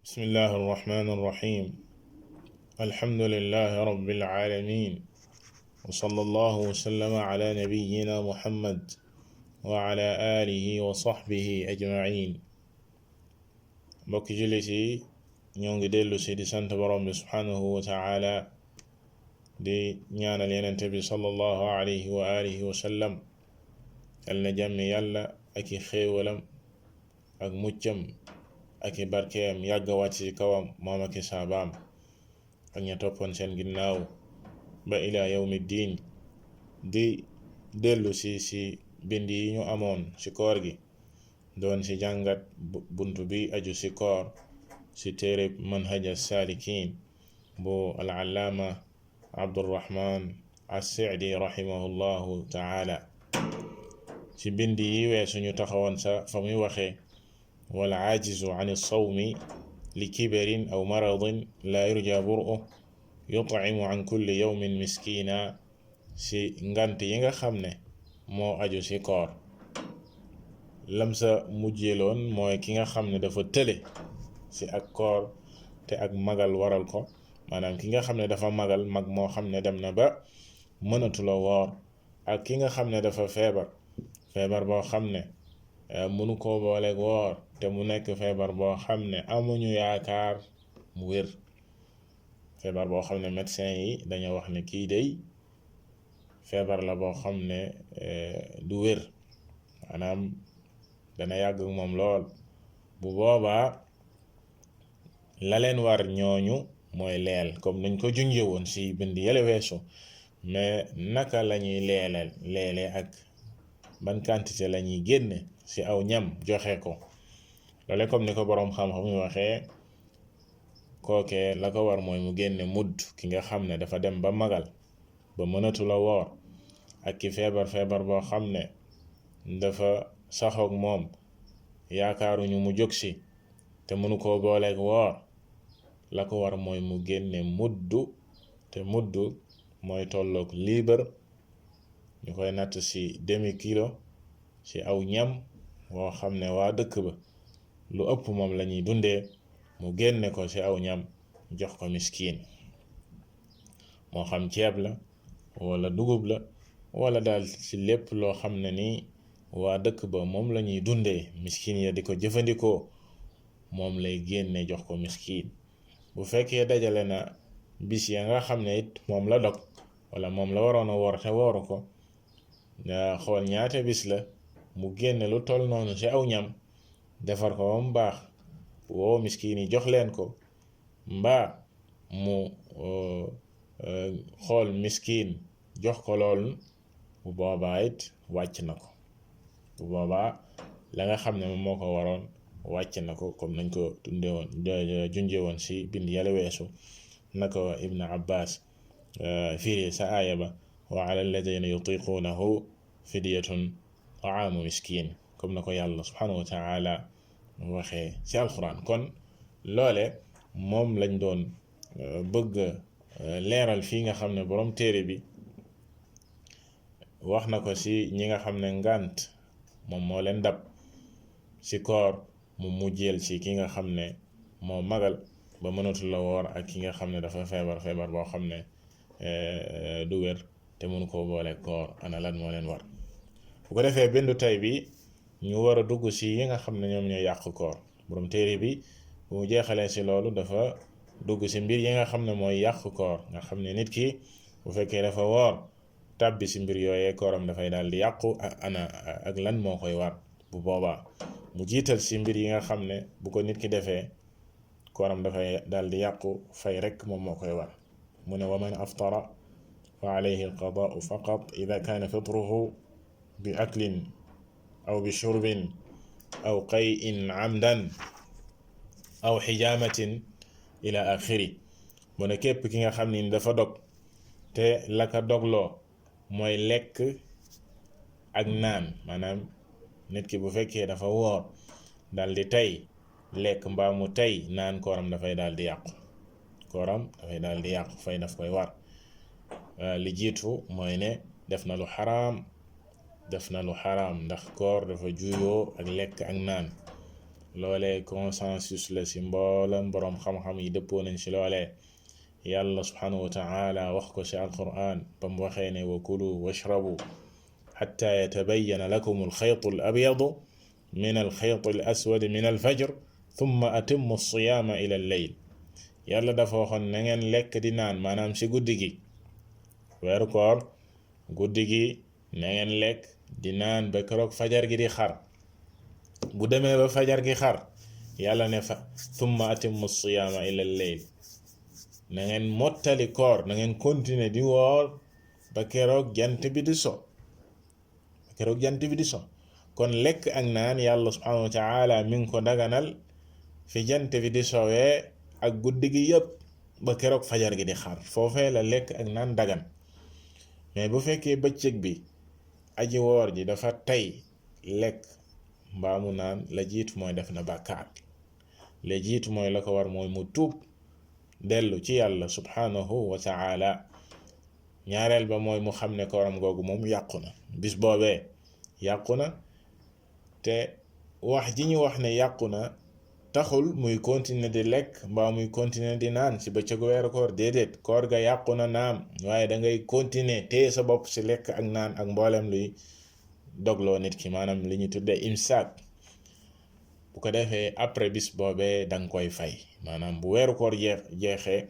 بسم الله الرحمن الرحيم الحمد لله رب العالمين وصلى الله وسلم على نبينا محمد وعلى آله وصحبه أجمعين mbokk jullit yi ñoo ngi dellu si di sant borom bi subhanahu wa taala di ñaanal yenente bi sallallahu alayhi wa alihi wa sallam yal na jàmmi yàlla ak i xéewalam ak muccam ak i barkeem yàgg wàcc ci kawam moom ak i saabaam ak ña toppoon seen ginnaaw ba ila yawmi diin di dellu si bind yi ñu amoon ci koor gi doon ci jàngat buntu bi aju ci koor ci téere manhaj as-saalikiin bu al-allaama abdurrahman as-sa'di rahimahullahu taala ci bind yi weesu ñu taxawoon sa fa muy waxee wal aajizu an as-sawmi li kibarin aw maradin la yurja bur'uhu yut'imu an kulli yawmin miskina ci ngant yi nga xam ne moo aju ci koor lam sa mujjeeloon mooy ki nga xam ne dafa tële ci ak koor te ak magal waral ko maanaam ki nga xam ne dafa magal mag moo xam ne dem na ba mënatula woor ak ki nga xam ne dafa feebar boo xam ne mënu koo booleeg woor te mu nekk feebar boo xam ne amuñu yaakaar mu wér feebar boo xam ne médecin yi dañoo wax ne kii day feebar la boo xam ne du wér maanaam dana yàgg ak moom lool bu boobaa la leen war ñooñu mooy leel comme nañ ko junjee woon ci bind yële weesu mais naka lañuy leele ak ban quantité lañuy génne ci aw ñam joxe ko loole comme ni ko boroom xam-xam yi waxee kookee la ko war mooy mu génne mudd ki nga xam ne dafa dem ba magal ba mënatula woor ak ki feebar boo xam ne dafa saxoog moom yaakaaruñu mu jóg si te mënu koo booleeg woor la ko war mooy mu génne muddu te muddu mooy tolloog liibar ñu koy natt ci demi kilo ci aw ñam woo xam ne waa dëkk ba lu ëpp moom lañuy dundee mu génne ko ci aw ñam jox ko miskiin moo xam ceeb la wala dugub la wala daal ci lépp loo xam ne ni waa dëkk ba moom lañuy dundee miskiin ya di ko jëfandikoo moom lay génne jox ko miskiin bu fekkee dajale na bis ya nga xam ne it moom la dog wala moom la waroon a woor te wooru ko nga xool ñaata bis la mu génne lu toll noonu ci aw ñam defar ko ba mu baax woo miskiin yi jox leen ko mbaa mu xool miskiin jox ko loolu bu boobaa it wàcc na ko bu boobaa la nga xam ne moom moo ko waroon wàcc na ko comme nañ ko tunde woon junje woon ci bind yàlla weesu na ko ibn abbas firi sa aaya ba wa ala alladina yutiqunahu fidyatun taamu miskin comme na ko yàlla subhanahu wa taala waxee ci alquran kon loole moom lañ doon bëgg leeral fii nga xam ne borom téere bi wax na ko ci ñi nga xam ne ngànt moom moo leen dab ci koor mu mujjeel ci ki nga xam ne moo magal ba mënatul la woor ak ki nga xam ne dafa feebar boo xam ne du wér te mënu koo boole koor ana lan moo leen war bu ko defee bindu tay bi ñu war a dugg ci yi nga xam ne ñoom ñooy yàq koor borom téere bi bu mu jeexalee ci loolu dafa dugg ci mbir yi nga xam ne mooy yàq koor nga xam ne nit ki bu fekkee dafa woor tàbbi ci mbir yooyee kooram dafay daal di yàqu ak lan moo koy war bu boobaa mu jiital ci mbir yi nga xam ne bu ko nit ki defee kooram dafay daal di yàqu fay rekk moom moo koy war mu ne wa man aftara fa alayhi alqadaau faqat ida kaana fitruhu bi aklin aw bi shurbin aw qayin amdan aw xijaamatin ila axiri mu ne képp ki nga xam ni dafa dog te la ka dogloo mooy lekk ak naan maanaam nit ki bu fekkee dafa woor dal di tey lekk mbaa mu tey naan kooram dafay daal di yàqu fay daf koy war li jiitu mooy ne def na lu xaraam ndax koor dafa juyoo ak lekk ak naan loolee consensus la ci mboolam boroom xam-xam yi dëppoo nañ ci loolee. yàlla subhanahu wa ta'ala wax ko ci alquran bam waxee ne wa kulu washrabu xatta yatabayyana lakum alxaytu al abyadu min alxayti al aswadi min alfajr thumma atimmu alsiyaama ila alleyl. yàlla dafa waxoon na ngeen lekk di naan maanaam ci guddi gi, weeru koor guddi gi na ngeen lekk di naan ba keroog fajar gi di xar. bu demee ba fajar gi xar yàlla ne fa thumma atimmu alsiyaama ila alleyl, na ngeen mottali koor, na ngeen continuer di woor ba keroog jant bi di so, ba keroog jant bi di so. kon lekk ak naan yàlla subhanahu wa ta'ala mi ngi ko daganal fi jant bi di sowee ak guddi gi yëpp ba keroog fajar gi di xar, foofee la lekk ak naan dagan. mais bu fekkee bëccëg bi aji woor ji dafa tey lekk mbaamu naan, la jiitu mooy def na bàkkaar. la jiitu mooy la ko war mooy mu tuub dellu ci yàlla subhanahu wa ta'ala. ñaareel ba mooy mu xam ne kooram googu moom yàqu na, bis boobee yàqu na. te wax ji ñu wax ne yàqu na taxul muy continuer di lekk mbaa muy continuer di naan ci bëccëgu weeru koor, déedéet. koor ga yàqu na naam, waaye da ngay continuer téye sa bopp ci lekk ak naan ak mboolem luy dogloo nit ki, maanaam li ñu tuddee imsaak. bu ko defee après bis boobee da nga koy fay, maanaam bu weeru koor jeexee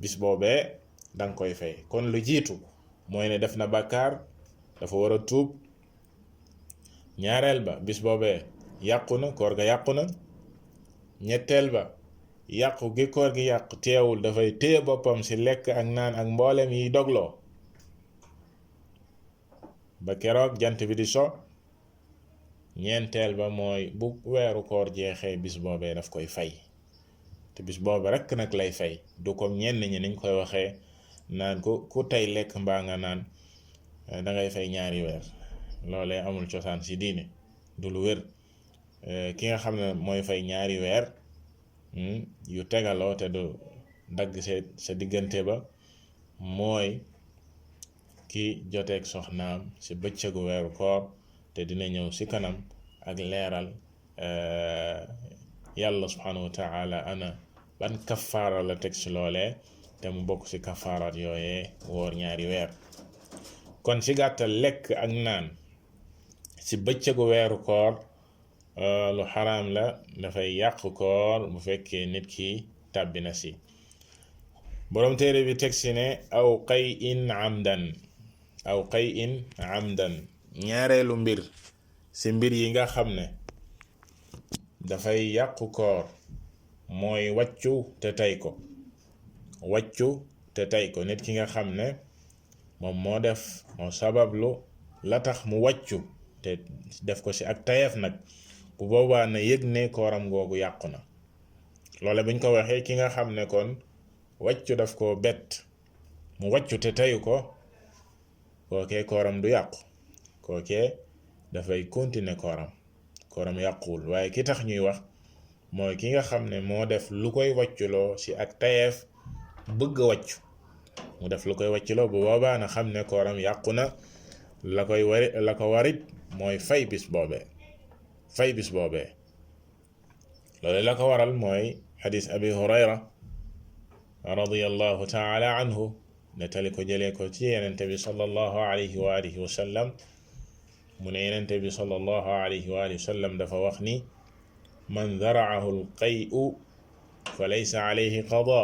bis boobee da nga koy fay. kon lu jiitu mooy ne def na bàkkaar, dafa war a tuub. ñaareel ba bis boobee yàqu na, koor ga yàqu na. ñetteel ba yàqu gi koor gi yàqu teewul dafay téye boppam ci lekk ak naan ak mboolem yi dogloo ba keroog jant bi di so. ñeenteel ba mooy bu weeru koor jeexee bis boobee daf koy fay, te bis boobe rekk nag lay fay. du ko ñenn ñi niñ koy waxee naan ku tey lekk mbaa nga naan da ngay fay ñaari weer. loolee amul cosaan ci diine, du lu wér. ki nga xam ne mooy fay ñaari weer yu tegaloo te du dagg sa diggante ba mooy ki joteeg soxnaam ci bëccëgu weeru koor, te dina ñëw ci kanam ak leeral yàlla subhanahu wa ta'ala ana ban kafaara la teg ci loolee, te mu bokk ci kafaaraat yooyee woor ñaari weer. kon ci gàttal lekk ak naan ci bëccëgu weeru koor lu xaraam la, dafay yàq koor bu fekkee nit ki tàbbi na ci. boroom téere bi teg ci ne aw qay in amdan. ñaareelu mbir ci mbir yi nga xam ne dafay yàqu koor mooy wàccu te tey ko. wàccu te tey ko, nit ki nga xam ne moom moo sabablu la tax mu wàccu te def ko ci ak tayeef nag, bu boobaa na yëg ne kooram googu yàqu na. loole buñ ko waxee ki nga xam ne kon wàccu daf koo bett mu wàccu te teyu ko, kookee kooram du yàqu, kookee dafay continuer kooram yàquwul. waaye ki tax ñuy wax mooy ki nga xam ne moo def lu koy wàcculoo ci ak tayeef, bëgg a wàccu mu def lu koy wàcculoo, bu boobaa na xam ne kooram yàqu na. la ko warit mooy fay bis boobee. loolu la ko waral mooy xadis abi hurayra radiyallahu ta'ala anhu, nettali ko jëlee ko ci yenente bi sallallahu alayhi wa alihi wa sallam. mu ne yenente bi sallallahu alayhi wa alihi wa sallam dafa wax ni man dara'ahu alqay'u fa laysa alayhi qada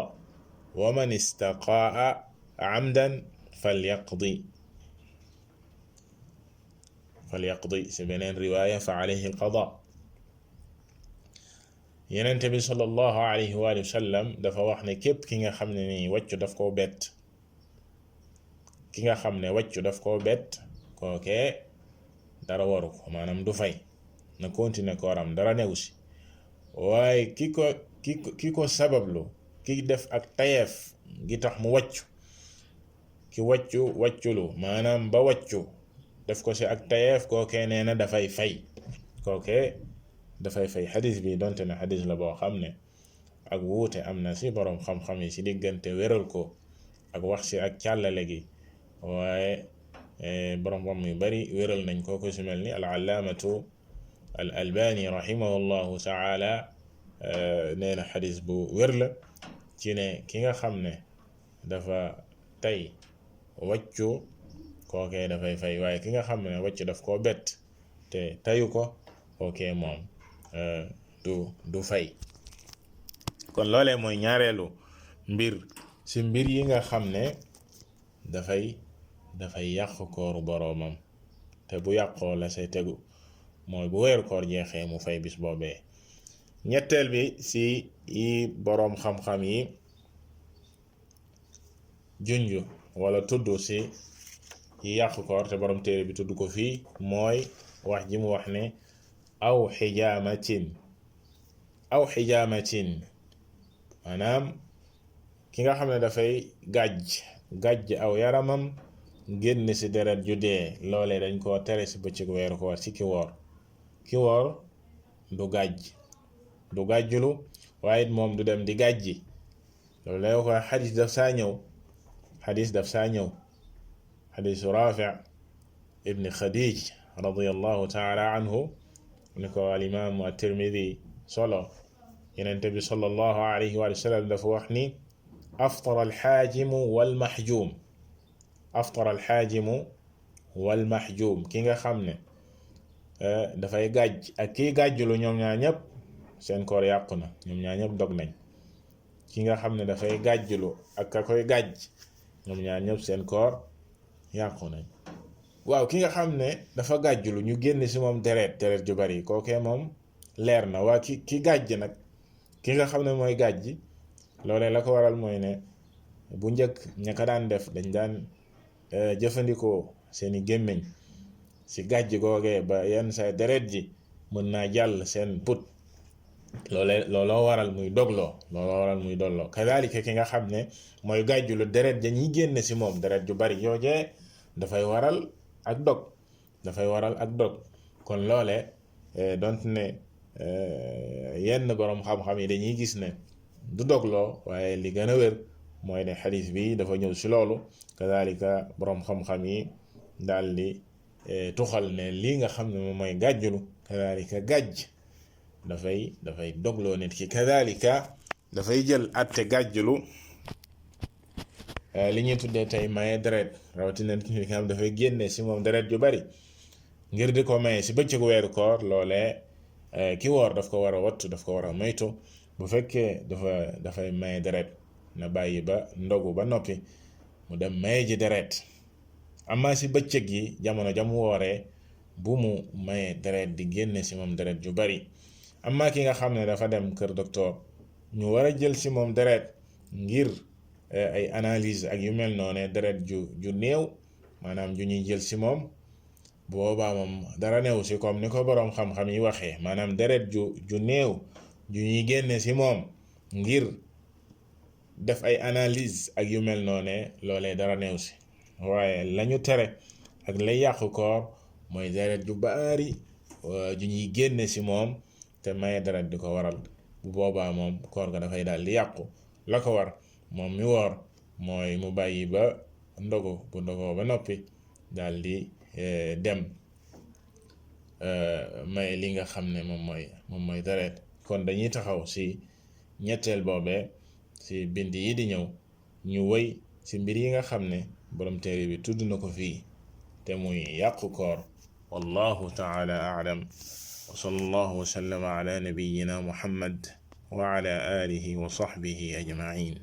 wa man istaqaa'a amdan falyaqdi ci beneen riwaaya fa alayhi alqada. yenente bi sallallahu alayhi wa sallam dafa wax ne képp ki nga xam ne nii wàccu daf koo bett, kookee dara waru ko, maanaam du fay, na continuer kooram, dara newu si. waaye ki ko sabablu, ki def ak tayeef gi tax mu wàccu, ki wàcculu maanaam ba wàccu def ko ci ak tayeef, kookee nee na dafay fay. xadis bi donte ne xadis la boo xam ne ak wuute am na ci boroom xam-xam yi ci diggante wéral ko ak wax ci ak càllale gi, waaye boroom xam yu bari wéral nañ ko, ku ci mel ni al-allaamatu al albani rahimahullahu taala nee na xadis bu wér la ci ne ki nga xam ne dafa tey wàccu kookee dafay fay, waaye ki nga xam ne wàccu daf koo bett te tayu ko kookee moom du fay. kon loolee mooy ñaareelu mbir ci mbir yi nga xam ne dafay yàq kooru boroomam, te bu yàqoo la say tegu mooy bu weeru koor jeexee mu fay bis boobee. ñetteel bi ci yi boroom xam-xam yi junju wala tudd ci yi yàq koor te boroom téere bi tudd ko fii mooy wax ji mu wax ne aw xijaamatin maanaam ki nga xam ne dafay gàjj aw yaramam génn ci deret ju dee, loolee dañ koo tere ci bëccëgu weeru koor ci ki woor du gàjjulu, waaye it moom du dem di gàjji. loolu lay ko xadis daf saa ñëw xadisu Raafi' ibn Khadij radiyallahu taala anhu ni ko al imam at-Tirmidhi solo. Yonent bi sallallahu alayhi wa sallam dafa wax ni aftara alxaajimu walmaxjuum ki nga xam ne dafay gàjj ak kiy gàjjulu ñoom ñaar ñëpp seen koor yàqu na, ñoom ñaar ñëpp dog nañ. ki nga xam ne dafay gàjjulu ak ka koy gàjj ñoom ñaar ñëpp seen koor yàqu nañ. waaw ki nga xam ne dafa gàjjulu ñu génn ci moom deret ju bari, kookee moom leer na. waa ki gàjj nag, ki nga xam ne mooy gàjj, loolee la ko waral mooy ne bu njëkk ña ko daan def dañ daan jëfandikoo seeni gémmiñ ci gàjj googee ba yenn say deret ji mën naa jàll seen put, looloo waral muy dogloo. kadaalika ki nga xam ne mooy gàjjulu deret ja ñuy génn ci moom deret ju bari joojee dafay waral ak dog. kon loole donte ne yenn boroom xam-xam yi dañuy gis ne du dogloo, waaye li gën a wér mooy ne xadis bi dafa ñëw ci loolu. kadalika boroom xam-xam yi daal di tuxal ne lii nga xam ne moom mooy gàjjulu, kadalika gàjj dafay dogloo nit ki. kadalika dafay jël atte gàjjulu li ñuy tuddee tey maye deret, rawatina nit ki nga xam dafay génne ci moom deret ju bari ngir di ko maye ci bëccëgu weeru koor. loolee ki woor daf ko war a wattu, daf ko war a moytu. bu fekkee dafay maye deret na bàyyi ba ndogu ba noppi mu dem maye ji deret. amma ci bëccëg yi jamono jam wooree bu mu maye deret di génne ci moom deret ju bari. amma ki nga xam ne dafa dem kër docteur ñu war a jël ci moom deret ngir ay analyse ak yu mel noone, deret ju néew maanaam ju ñuy jël ci moom, boobaa moom dara néew ci comme ni ko boroom xam-xam yi waxee, maanaam deret ju néew ju ñuy génne ci moom ngir def ay analyse ak yu mel noone, loolee dara néew ci. waaye lañu tere ak lay yàqu koor mooy deret ju bari ju ñuy génne ci moom te maye deret di ko waral. bu boobaa moom koor ga dafay daal di yàqu. la ko war moom mi woor mooy mu bàyyi ba ndogu, bu ndogoo ba noppi daal di dem may li nga xam ne moom mooy deret. kon dañuy taxaw ci ñetteel boobee ci bind yi di ñëw ñu wëy ci mbir yi nga xam ne borom téere bi tudd na ko fii te muy yàqu koor. wallahu taala a'lam wa sallallahu wa sallama ala nabiyyina muhammad wa ala alihi wa sahbihi ajma'in.